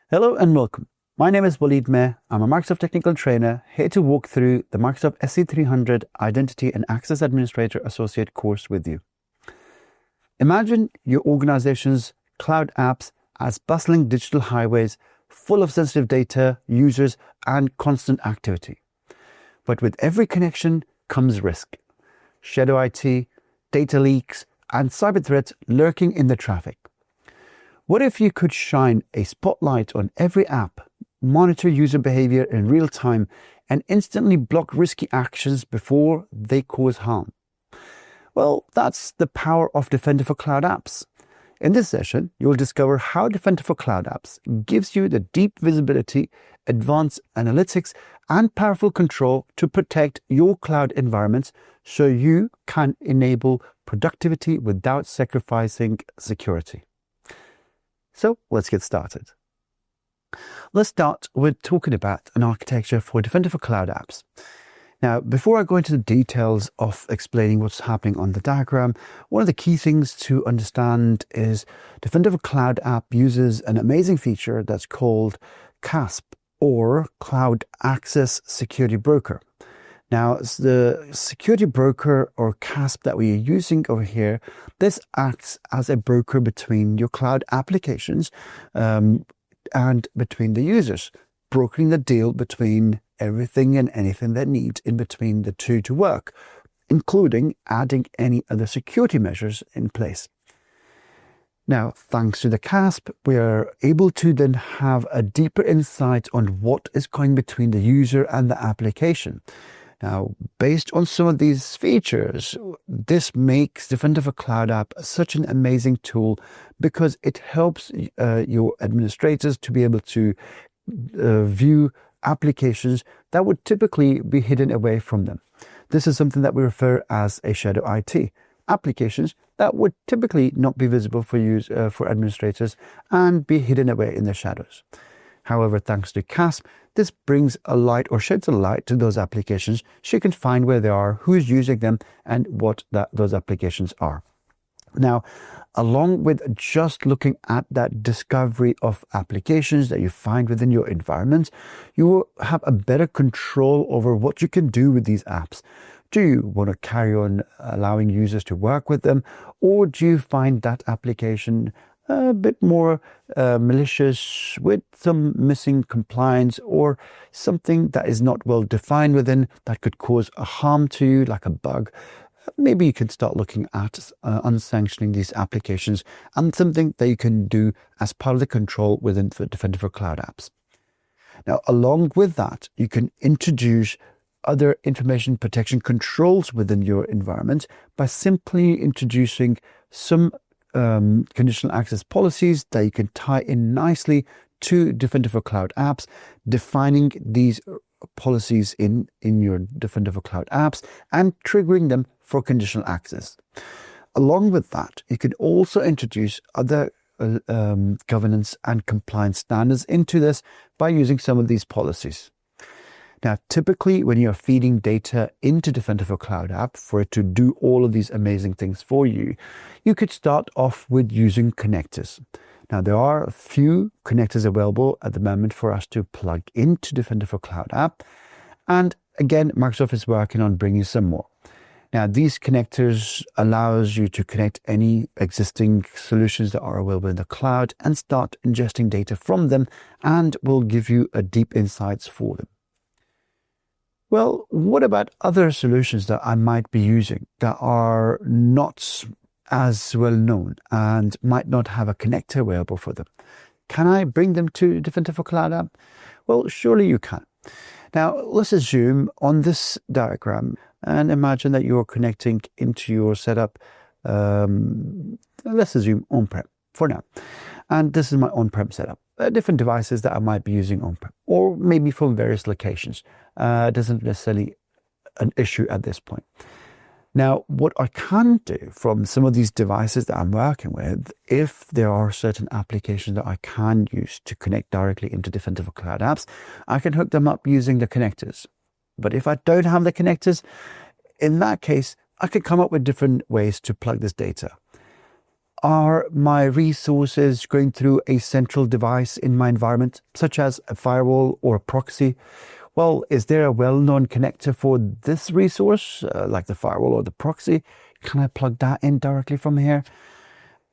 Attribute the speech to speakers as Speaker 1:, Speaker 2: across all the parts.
Speaker 1: Hello and welcome. My name is Waleed Meh. I'm a Microsoft Technical Trainer here to walk through the Microsoft SC-300 Identity and Access Administrator Associate course with you. Imagine your organization's cloud apps as bustling digital highways full of sensitive data, users, and constant activity. But with every connection comes risk. Shadow IT, data leaks, and cyber threats lurking in the traffic. What if you could shine a spotlight on every app, monitor user behavior in real time, and instantly block risky actions before they cause harm? Well, that's the power of Defender for Cloud Apps. In this session, you'll discover how Defender for Cloud Apps gives you the deep visibility, advanced analytics, and powerful control to protect your cloud environments so you can enable productivity without sacrificing security. So let's get started. Let's start with talking about an architecture for Defender for Cloud Apps. Now, before I go into the details of explaining what's happening on the diagram, one of the key things to understand is Defender for Cloud App uses an amazing feature that's called CASP, or Cloud Access Security Broker. Now, the security broker or CASP that we are using over here, this acts as a broker between your cloud applications and between the users, brokering the deal between everything and anything that needs in between the two to work, including adding any other security measures in place. Now, thanks to the CASP, we are able to then have a deeper insight on what is going between the user and the application. Now, based on some of these features, this makes Defender for Cloud App such an amazing tool because it helps your administrators to be able to view applications that would typically be hidden away from them. This is something that we refer as a shadow IT. Applications that would typically not be visible for administrators and be hidden away in the shadows. However, thanks to CASP, this brings a light or sheds a light to those applications so you can find where they are, who's using them, and what those applications are. Now, along with just looking at that discovery of applications that you find within your environment, you will have a better control over what you can do with these apps. Do you want to carry on allowing users to work with them, or do you find that application a bit more malicious with some missing compliance or something that is not well defined within that could cause a harm to you, like a bug? Maybe you can start looking at unsanctioning these applications and something that you can do as part of the control within Defender for Cloud Apps. Now, along with that, you can introduce other information protection controls within your environment by simply introducing some conditional access policies that you can tie in nicely to Defender for Cloud Apps, defining these policies in your Defender for Cloud Apps and triggering them for conditional access. Along with that, you can also introduce other governance and compliance standards into this by using some of these policies. Now, typically, when you're feeding data into Defender for Cloud App for it to do all of these amazing things for you, you could start off with using connectors. Now, there are a few connectors available at the moment for us to plug into Defender for Cloud App. And again, Microsoft is working on bringing some more. Now, these connectors allows you to connect any existing solutions that are available in the cloud and start ingesting data from them, and will give you a deep insights for them. Well, what about other solutions that I might be using that are not as well known and might not have a connector available for them? Can I bring them to Defender for Cloud App? Well, surely you can. Now, let's assume on this diagram and imagine that you're connecting into your setup. Let's assume on-prem for now. And this is my on-prem setup. Different devices that I might be using on-prem, or maybe from various locations. It doesn't necessarily an issue at this point. Now, what I can do from some of these devices that I'm working with, if there are certain applications that I can use to connect directly into Defender for Cloud Apps, I can hook them up using the connectors. But if I don't have the connectors, in that case, I could come up with different ways to plug this data. Are my resources going through a central device in my environment, such as a firewall or a proxy? Well, is there a well-known connector for this resource, like the firewall or the proxy? Can I plug that in directly from here?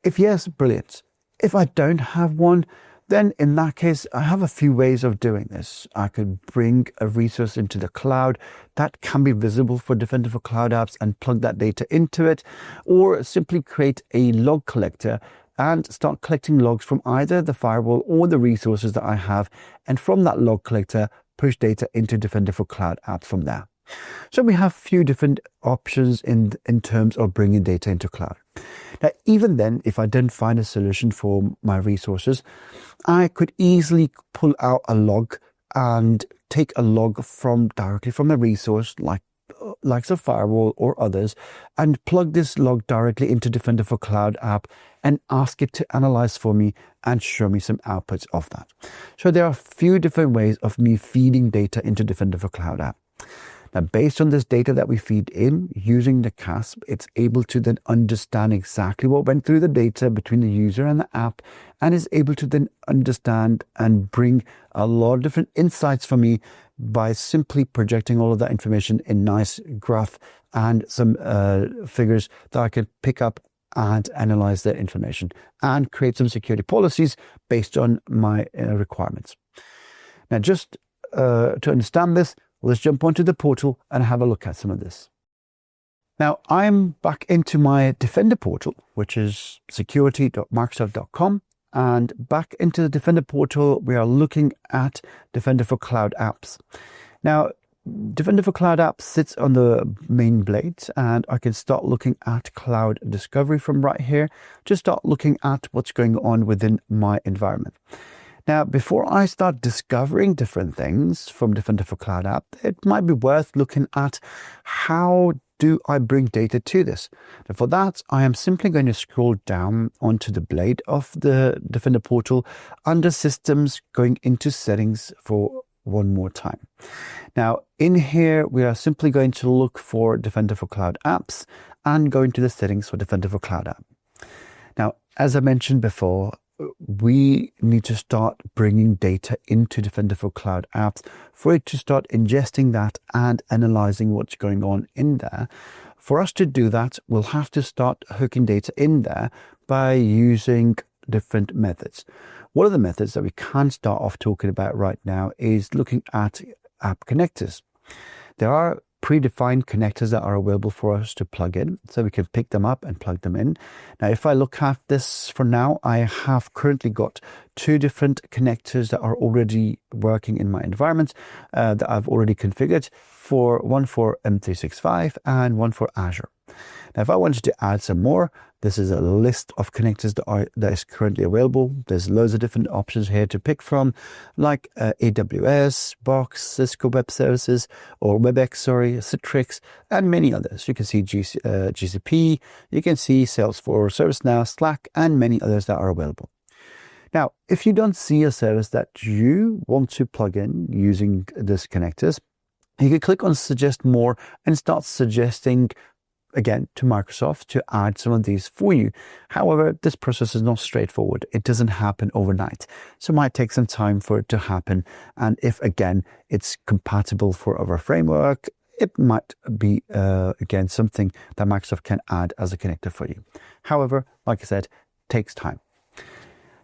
Speaker 1: If yes, brilliant. If I don't have one, then in that case, I have a few ways of doing this. I could bring a resource into the cloud that can be visible for Defender for Cloud Apps and plug that data into it, or simply create a log collector and start collecting logs from either the firewall or the resources that I have, and from that log collector, push data into Defender for Cloud Apps from there. So we have a few different options in terms of bringing data into cloud. Now, even then, if I didn't find a solution for my resources, I could easily pull out a log and take a log directly from a resource like a firewall or others, and plug this log directly into Defender for Cloud App and ask it to analyze for me and show me some outputs of that. So there are a few different ways of me feeding data into Defender for Cloud App. Now, based on this data that we feed in using the CASP, it's able to then understand exactly what went through the data between the user and the app, and is able to then understand and bring a lot of different insights for me by simply projecting all of that information in nice graph and some figures that I can pick up and analyze that information and create some security policies based on my requirements. Now, just to understand this, let's jump onto the portal and have a look at some of this. Now, I'm back into my Defender portal, which is security.microsoft.com. And back into the Defender portal, we are looking at Defender for Cloud Apps. Now, Defender for Cloud Apps sits on the main blade, and I can start looking at cloud discovery from right here. Just start looking at what's going on within my environment. Now, before I start discovering different things from Defender for Cloud App, it might be worth looking at how do I bring data to this. And for that, I am simply going to scroll down onto the blade of the Defender portal under Systems, going into Settings for one more time. Now, in here, we are simply going to look for Defender for Cloud Apps and go into the Settings for Defender for Cloud App. Now, as I mentioned before, we need to start bringing data into Defender for Cloud Apps for it to start ingesting that and analyzing what's going on in there. For us to do that, we'll have to start hooking data in there by using different methods. One of the methods that we can start off talking about right now is looking at app connectors. There are predefined connectors that are available for us to plug in, so we can pick them up and plug them in. Now, if I look at this for now, I have currently got two different connectors that are already working in my environment that I've already configured, one for M365 and one for Azure. Now, if I wanted to add some more, this is a list of connectors that is currently available. There's loads of different options here to pick from, like AWS, Box, Cisco Web Services, or WebEx, Citrix, and many others. You can see GCP, you can see Salesforce, ServiceNow, Slack, and many others that are available. Now, if you don't see a service that you want to plug in using these connectors, you can click on Suggest More and start suggesting again to Microsoft to add some of these for you. However, this process is not straightforward. It doesn't happen overnight. So it might take some time for it to happen. And if again, it's compatible for our framework, it might be again something that Microsoft can add as a connector for you. However, like I said, it takes time.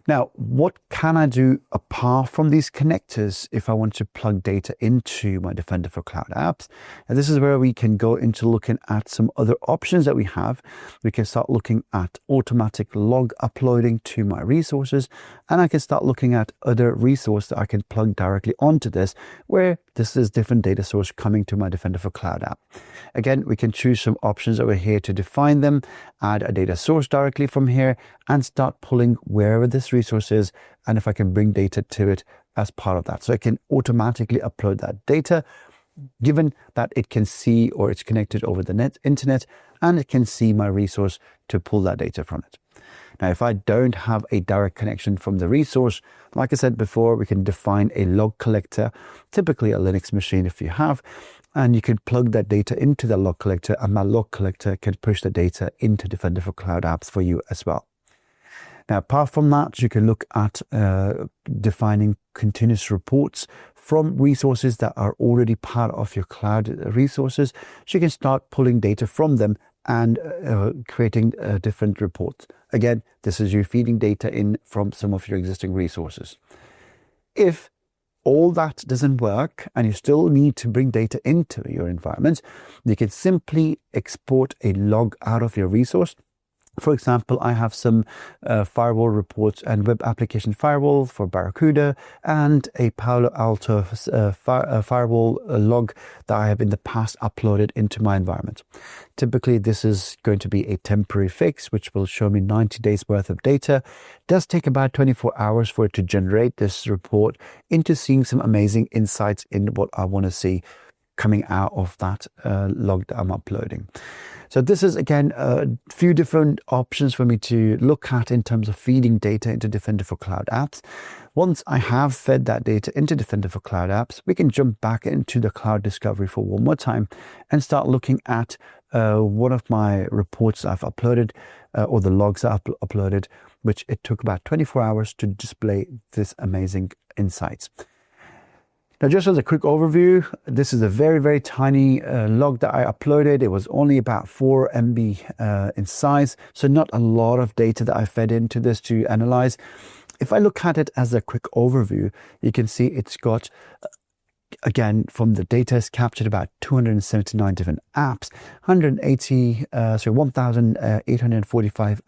Speaker 1: Now, what can I do apart from these connectors if I want to plug data into my Defender for Cloud Apps? And this is where we can go into looking at some other options that we have. We can start looking at automatic log uploading to my resources, and I can start looking at other resources that I can plug directly onto this, where this is different data source coming to my Defender for Cloud App. Again, we can choose some options over here to define them, add a data source directly from here, and start pulling wherever this resource is, and if I can bring data to it as part of that. So I can automatically upload that data, given that it can see, or it's connected over the internet, and it can see my resource to pull that data from it. Now, if I don't have a direct connection from the resource, like I said before, we can define a log collector, typically a Linux machine if you have, and you can plug that data into the log collector, and that log collector can push the data into Defender for Cloud Apps for you as well. Now, apart from that, you can look at defining continuous reports from resources that are already part of your cloud resources. So you can start pulling data from them and creating different reports. Again, this is you feeding data in from some of your existing resources. If all that doesn't work and you still need to bring data into your environment, you can simply export a log out of your resource. For example, I have some firewall reports and web application firewall for Barracuda and a Palo Alto firewall log that I have in the past uploaded into my environment. Typically, this is going to be a temporary fix, which will show me 90 days worth of data. It does take about 24 hours for it to generate this report into seeing some amazing insights in what I want to see coming out of that log that I'm uploading. So this is, again, a few different options for me to look at in terms of feeding data into Defender for Cloud Apps. Once I have fed that data into Defender for Cloud Apps, we can jump back into the Cloud Discovery for one more time and start looking at one of my reports I've uploaded or the logs I've uploaded, which it took about 24 hours to display this amazing insights. Now, just as a quick overview, this is a very, very tiny log that I uploaded. It was only about 4 MB in size, so not a lot of data that I fed into this to analyze. If I look at it as a quick overview, you can see it's got, again, from the data is captured about 279 different apps, 1,845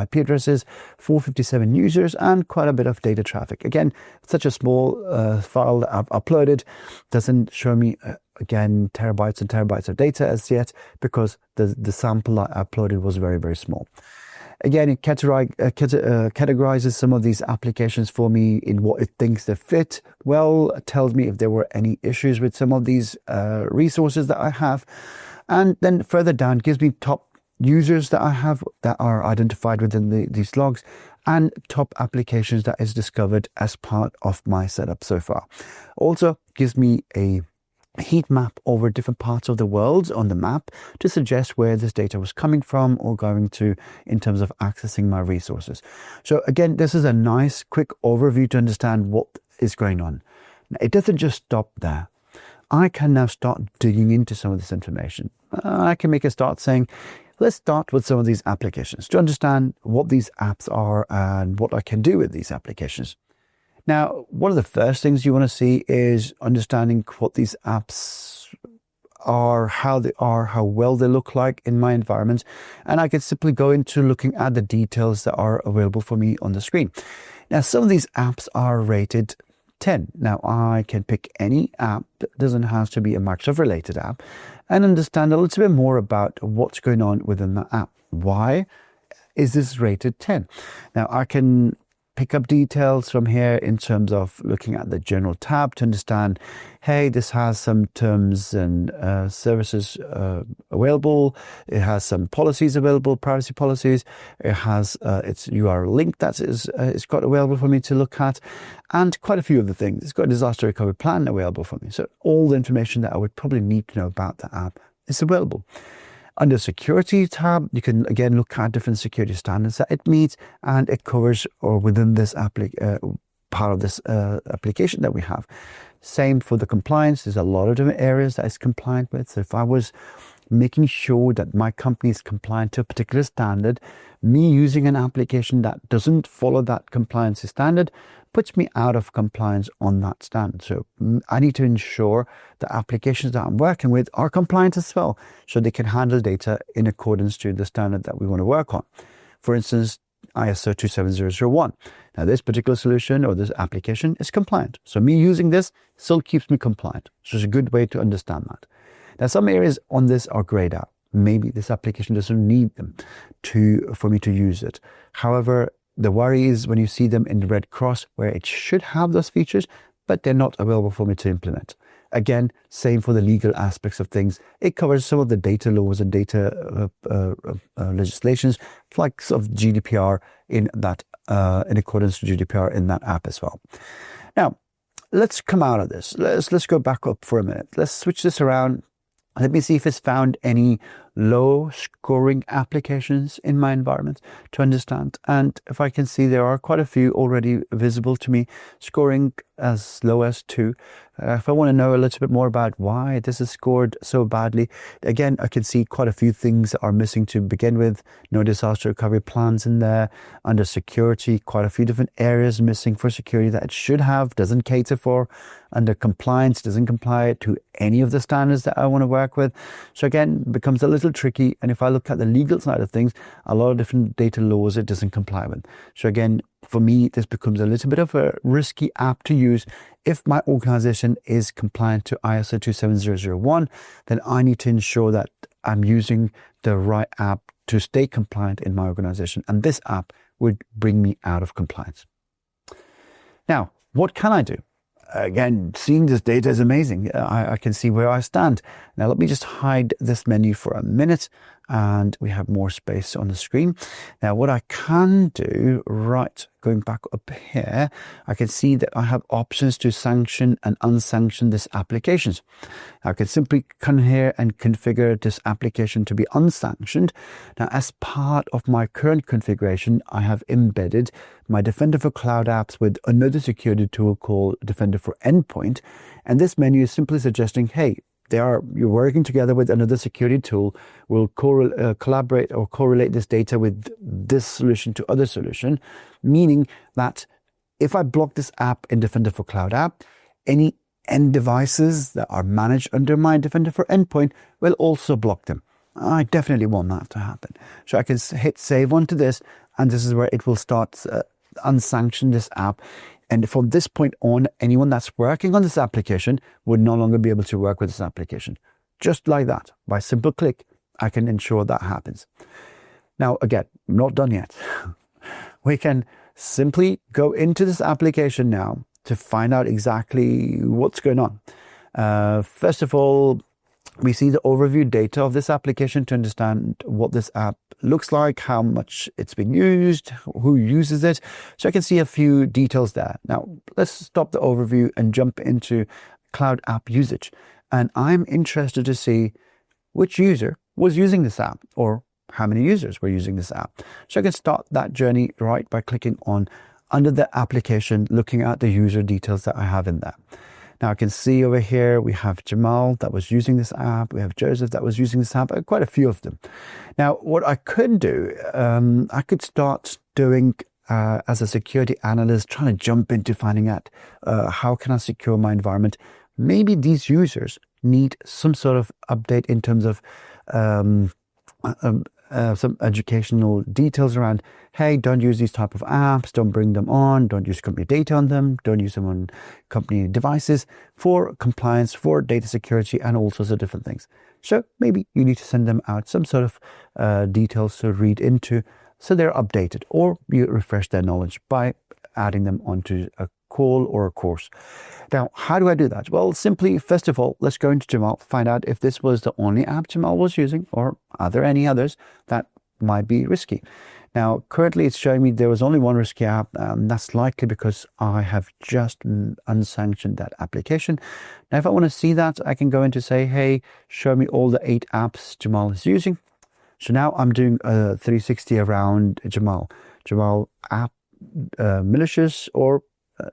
Speaker 1: IP addresses, 457 users, and quite a bit of data traffic. Again, such a small file that I've uploaded doesn't show me, again, terabytes and terabytes of data as yet, because the sample I uploaded was very, very small. Again, it categorizes some of these applications for me in what it thinks they fit well. It tells me if there were any issues with some of these resources that I have. And then further down, gives me top users that I have that are identified within these logs and top applications that is discovered as part of my setup so far. Also gives me a heat map over different parts of the world on the map to suggest where this data was coming from or going to in terms of accessing my resources. So again, this is a nice quick overview to understand what is going on. Now, it doesn't just stop there. I can now start digging into some of this information. I can make a start saying, let's start with some of these applications to understand what these apps are and what I can do with these applications. Now, one of the first things you want to see is understanding what these apps are, how they are, how well they look like in my environment. And I can simply go into looking at the details that are available for me on the screen. Now, some of these apps are rated 10. Now, I can pick any app, that doesn't have to be a Microsoft related app, and understand a little bit more about what's going on within the app. Why is this rated 10? Now, I can pick up details from here in terms of looking at the general tab to understand, hey, this has some terms and services available. It has some policies available, privacy policies. It has its URL link that it's got available for me to look at, and quite a few other things. It's got a disaster recovery plan available for me. So all the information that I would probably need to know about the app is available. Under Security tab, you can again look at different security standards that it meets, and it covers or within this part of this application that we have. Same for the compliance. There's a lot of different areas that it's compliant with. So if I was making sure that my company is compliant to a particular standard, me using an application that doesn't follow that compliance standard puts me out of compliance on that standard. So I need to ensure the applications that I'm working with are compliant as well, so they can handle data in accordance to the standard that we want to work on. For instance, ISO 27001. Now, this particular solution or this application is compliant. So me using this still keeps me compliant. So it's a good way to understand that. Now, some areas on this are grayed out. Maybe this application doesn't need them for me to use it. However, the worry is when you see them in the red cross where it should have those features, but they're not available for me to implement. Again, same for the legal aspects of things. It covers some of the data laws and data legislations, like sort of GDPR in accordance to GDPR in that app as well. Now, let's come out of this. Let's go back up for a minute. Let's switch this around. Let me see if it's found any low scoring applications in my environment to understand. And if I can see there are quite a few already visible to me, scoring as low as 2. If I want to know a little bit more about why this is scored so badly, again, I can see quite a few things that are missing to begin with. No disaster recovery plans in there. Under security, quite a few different areas missing for security that it should have, doesn't cater for. Under compliance, doesn't comply to any of the standards that I want to work with. So again, becomes a little tricky. And if I look at the legal side of things, a lot of different data laws it doesn't comply with. So again, for me, this becomes a little bit of a risky app to use. If my organization is compliant to ISO 27001, then I need to ensure that I'm using the right app to stay compliant in my organization. And this app would bring me out of compliance. Now, what can I do? Again, seeing this data is amazing. I can see where I stand. Now, let me just hide this menu for a minute and we have more space on the screen. Now, what I can do, right, going back up here, I can see that I have options to sanction and unsanction this applications. I can simply come here and configure this application to be unsanctioned. Now, as part of my current configuration, I have embedded my Defender for Cloud Apps with another security tool called Defender for Endpoint. And this menu is simply suggesting, hey, you're working together with another security tool, will collaborate or correlate this data with this solution to other solution, meaning that if I block this app in Defender for Cloud App, any end devices that are managed under my Defender for Endpoint will also block them. I definitely want that to happen. So I can hit save onto this, and this is where it will start unsanction this app. And from this point on, anyone that's working on this application would no longer be able to work with this application. Just like that, by simple click, I can ensure that happens. Now, again, I'm not done yet. We can simply go into this application now to find out exactly what's going on. First of all, we see the overview data of this application to understand what this app looks like, how much it's been used, who uses it. So I can see a few details there. Now, let's stop the overview and jump into Cloud App usage. And I'm interested to see which user was using this app or how many users were using this app. So I can start that journey right by clicking on under the application, looking at the user details that I have in there. Now I can see over here, we have Jamal that was using this app. We have Joseph that was using this app, quite a few of them. Now, what I could do, I could start doing as a security analyst, trying to jump into finding out how can I secure my environment. Maybe these users need some sort of update in terms of some educational details around, hey, don't use these type of apps, don't bring them on, don't use company data on them, don't use them on company devices for compliance, for data security, and all sorts of different things. So maybe you need to send them out some sort of details to read into so they're updated, or you refresh their knowledge by adding them onto a call or a course. Now, how do I do that? Well, simply, first of all, let's go into Jamal, find out if this was the only app Jamal was using, or are there any others that might be risky. Now, currently it's showing me there was only one risky app. That's likely because I have just unsanctioned that application. Now, if I want to see that, I can go in to say, hey, show me all the 8 apps Jamal is using. So now I'm doing a 360 around Jamal. Jamal app malicious or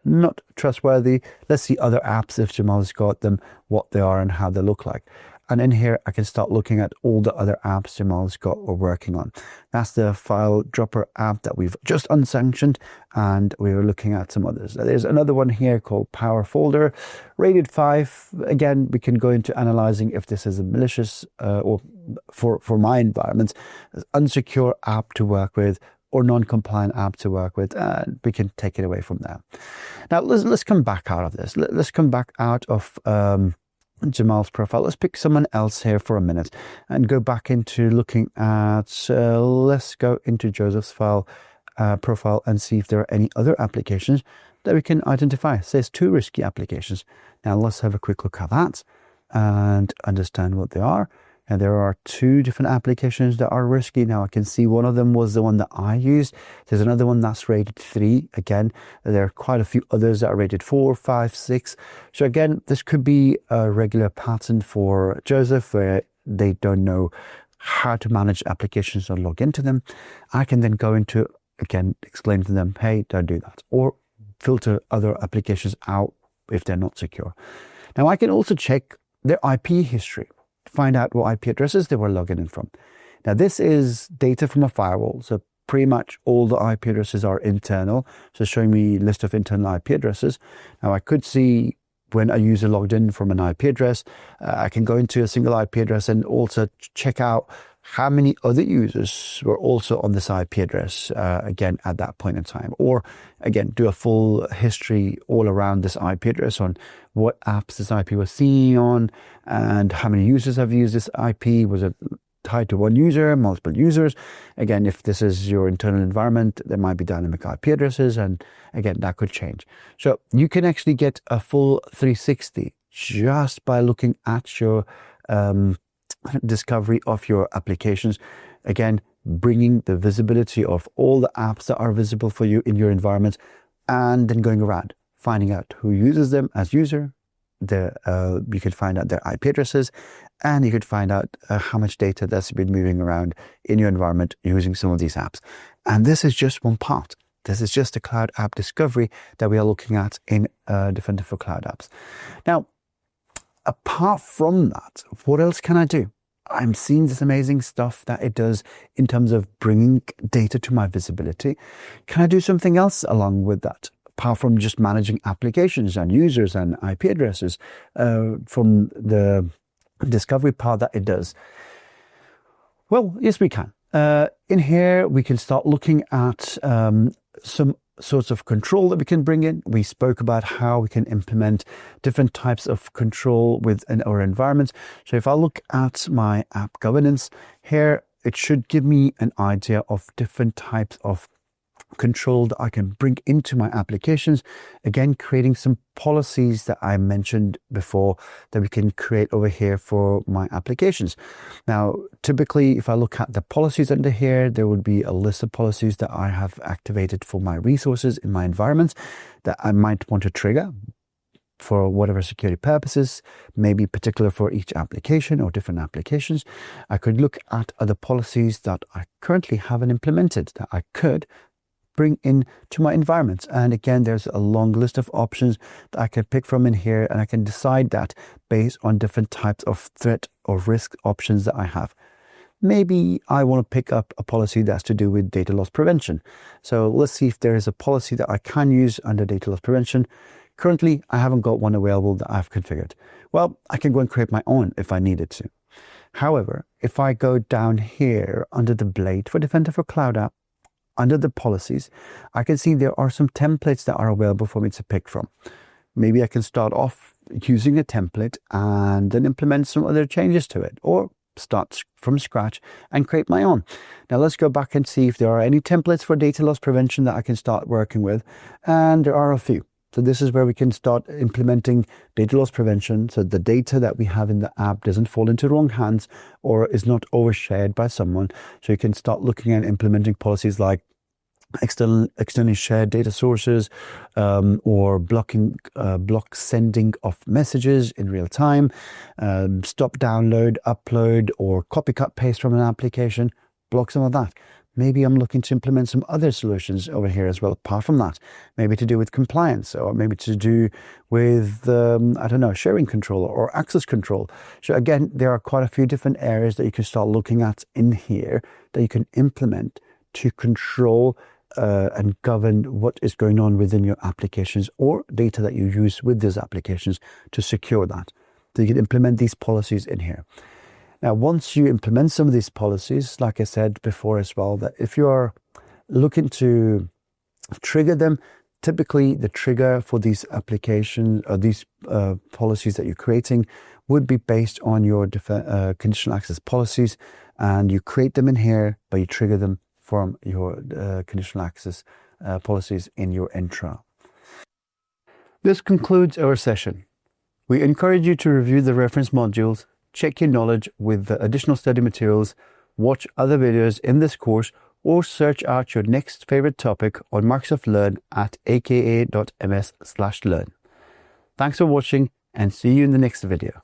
Speaker 1: not trustworthy. Let's see other apps if Jamal's got them, what they are and how they look like. And in here, I can start looking at all the other apps Jamal's got or working on. That's the file dropper app that we've just unsanctioned, and we were looking at some others. There's another one here called Power Folder, rated 5. Again, we can go into analyzing if this is a malicious or for my environment, unsecure app to work with, or non-compliant app to work with, and we can take it away from there. Now, let's come back out of this. Let's come back out of Jamal's profile. Let's pick someone else here for a minute and go back into looking at, let's go into Joseph's profile and see if there are any other applications that we can identify. It says 2 risky applications. Now, let's have a quick look at that and understand what they are. And there are 2 different applications that are risky. Now I can see one of them was the one that I used. There's another one that's rated 3. Again, there are quite a few others that are rated 4, 5, 6. So again, this could be a regular pattern for Joseph where they don't know how to manage applications or log into them, I can then go into, again, explain to them, hey, don't do that, or filter other applications out if they're not secure. Now, I can also check their IP history, find out what IP addresses they were logging in from. Now, this is data from a firewall, so pretty much all the IP addresses are internal, so showing me a list of internal IP addresses. Now, I could see when a user logged in from an IP address, I can go into a single IP address and also check out how many other users were also on this IP address, again, at that point in time. Or, again, do a full history all around this IP address on what apps this IP was seen on and how many users have used this IP. Was it tied to one user, multiple users? Again, if this is your internal environment, there might be dynamic IP addresses, and again, that could change. So you can actually get a full 360 just by looking at your discovery of your applications. Again, bringing the visibility of all the apps that are visible for you in your environment, and then going around, finding out who uses them as user. You could find out their IP addresses, and you could find out how much data that's been moving around in your environment using some of these apps. And this is just one part. This is just a cloud app discovery that we are looking at in Defender for Cloud Apps. Now, apart from that, what else can I do? I'm seeing this amazing stuff that it does in terms of bringing data to my visibility. Can I do something else along with that, apart from just managing applications and users and IP addresses from the discovery part that it does? Well, yes, we can. In here, we can start looking at some sorts of control that we can bring in. We spoke about how we can implement different types of control within our environment. So if I look at my app governance here, it should give me an idea of different types of control that I can bring into my applications. Again, creating some policies that I mentioned before that we can create over here for my applications. Now, typically, if I look at the policies under here, there would be a list of policies that I have activated for my resources in my environment that I might want to trigger for whatever security purposes, maybe particular for each application or different applications. I could look at other policies that I currently haven't implemented that I could bring in to my environment. And again, there's a long list of options that I can pick from in here, and I can decide that based on different types of threat or risk options that I have. Maybe I want to pick up a policy that's to do with data loss prevention. So let's see if there is a policy that I can use under data loss prevention. Currently, I haven't got one available that I've configured. Well, I can go and create my own if I needed to. However, if I go down here under the blade for Defender for Cloud App, under the policies, I can see there are some templates that are available for me to pick from. Maybe I can start off using a template and then implement some other changes to it, or start from scratch and create my own. Now let's go back and see if there are any templates for data loss prevention that I can start working with. And there are a few. So this is where we can start implementing data loss prevention, so the data that we have in the app doesn't fall into wrong hands or is not overshared by someone. So you can start looking at implementing policies like externally shared data sources, or block sending of messages in real time, stop download, upload, or copy, cut, paste from an application, block some of that. Maybe I'm looking to implement some other solutions over here as well, apart from that. Maybe to do with compliance, or maybe to do with, I don't know, sharing control or access control. So again, there are quite a few different areas that you can start looking at in here that you can implement to control and govern what is going on within your applications or data that you use with these applications to secure that. So you can implement these policies in here. Now, once you implement some of these policies, like I said before as well, that if you are looking to trigger them, typically the trigger for these applications or these policies that you're creating would be based on your conditional access policies, and you create them in here, but you trigger them from your conditional access policies in your intra. This concludes our session. We encourage you to review the reference modules, check your knowledge with the additional study materials, watch other videos in this course, or search out your next favorite topic on Microsoft Learn at aka.ms/learn. Thanks for watching, and see you in the next video.